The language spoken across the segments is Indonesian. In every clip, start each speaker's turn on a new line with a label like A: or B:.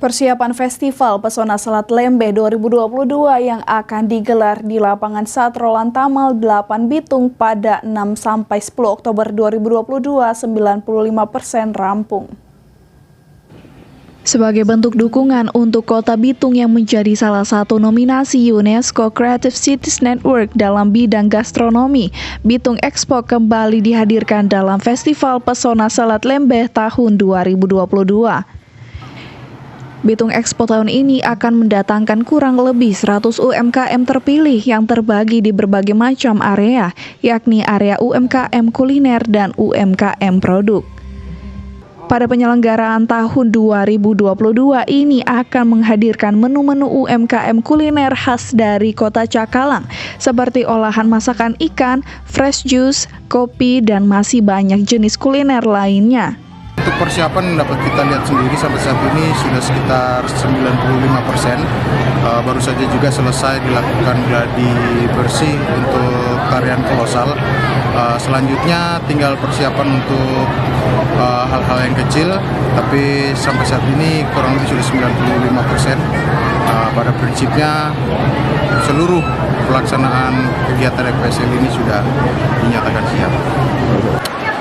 A: Persiapan Festival Pesona Selat Lembeh 2022 yang akan digelar di lapangan Satrolan Tamal 8 Bitung pada 6-10 Oktober 2022 95% rampung. Sebagai bentuk dukungan untuk Kota Bitung yang menjadi salah satu nominasi UNESCO Creative Cities Network dalam bidang gastronomi, Bitung Expo kembali dihadirkan dalam Festival Pesona Selat Lembeh tahun 2022. Bitung Expo tahun ini akan mendatangkan kurang lebih 100 UMKM terpilih yang terbagi di berbagai macam area, yakni area UMKM kuliner dan UMKM produk. Pada penyelenggaraan tahun 2022 ini akan menghadirkan menu-menu UMKM kuliner khas dari Kota Cakalang, seperti olahan masakan ikan, fresh juice, kopi, dan masih banyak jenis kuliner lainnya.
B: Untuk persiapan dapat kita lihat sendiri sampai saat ini sudah sekitar 95%. Baru saja juga selesai dilakukan gladi bersih untuk tarian kolosal. Selanjutnya tinggal persiapan untuk hal-hal yang kecil, tapi sampai saat ini kurang lebih sudah 95%. Pada prinsipnya seluruh pelaksanaan kegiatan FPSL ini sudah dinyatakan siap.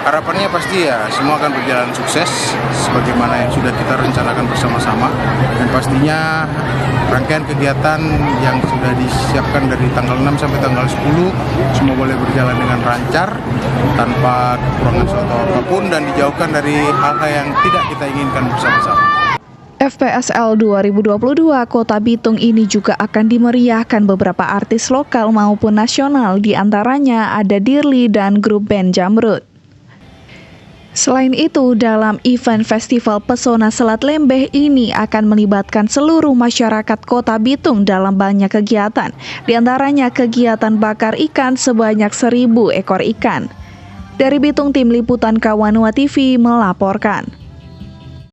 B: Harapannya pasti ya semua akan berjalan sukses sebagaimana yang sudah kita rencanakan bersama-sama, dan pastinya rangkaian kegiatan yang sudah disiapkan dari tanggal 6 sampai tanggal 10 semua boleh berjalan dengan lancar tanpa kekurangan suatu apapun dan dijauhkan dari hal-hal yang tidak kita inginkan bersama-sama.
A: FPSL 2022 Kota Bitung ini juga akan dimeriahkan beberapa artis lokal maupun nasional, diantaranya ada Dirli dan grup band Jamrud. Selain itu, dalam event Festival Pesona Selat Lembeh ini akan melibatkan seluruh masyarakat Kota Bitung dalam banyak kegiatan, diantaranya kegiatan bakar ikan sebanyak 1.000 ekor ikan. Dari Bitung, Tim Liputan Kawanua TV melaporkan.